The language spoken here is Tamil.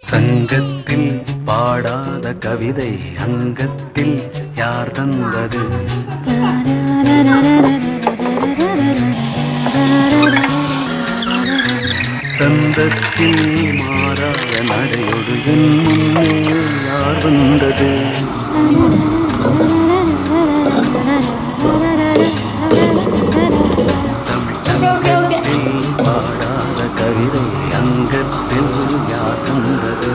சங்கத்தில் பாடாத கவிதை அங்கத்தில் யார் தந்தது? சந்தத்தில் மாறாத நடையொடு என் முன்னே யார் வந்தது? சங்கத்தில் பாடாத கவிதை அங்கத்தில் யார் தந்தது?